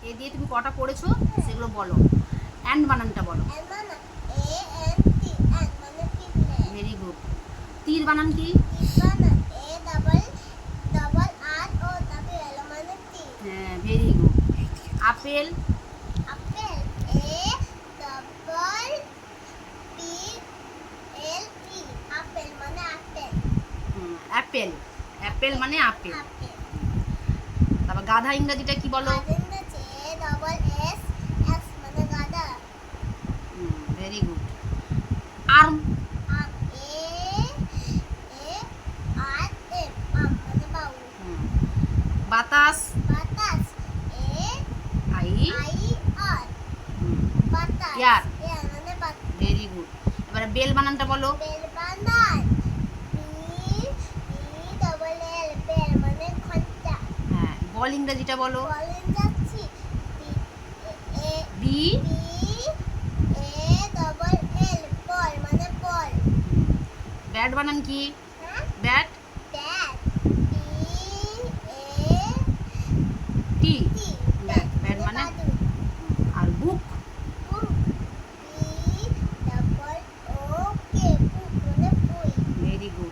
এ দিয়ে তুমি কটা পড়েছো সেগুলো বলো। অ্যান্ড বানানটা বলো। Very good. তীর বানান কি? হ্যাঁ, very good. Apple? Apple. Apple মানে আপেল। তারপর গাধা ইংরেজিটা কি বলো? Very good. আর্ম? বাতাস? I year. Very good. এবারে বেল বানানটা বলো। হ্যাঁ, বল ইংরেজিটা বলো। বি ব্যাট বানান কি? ব্যাট?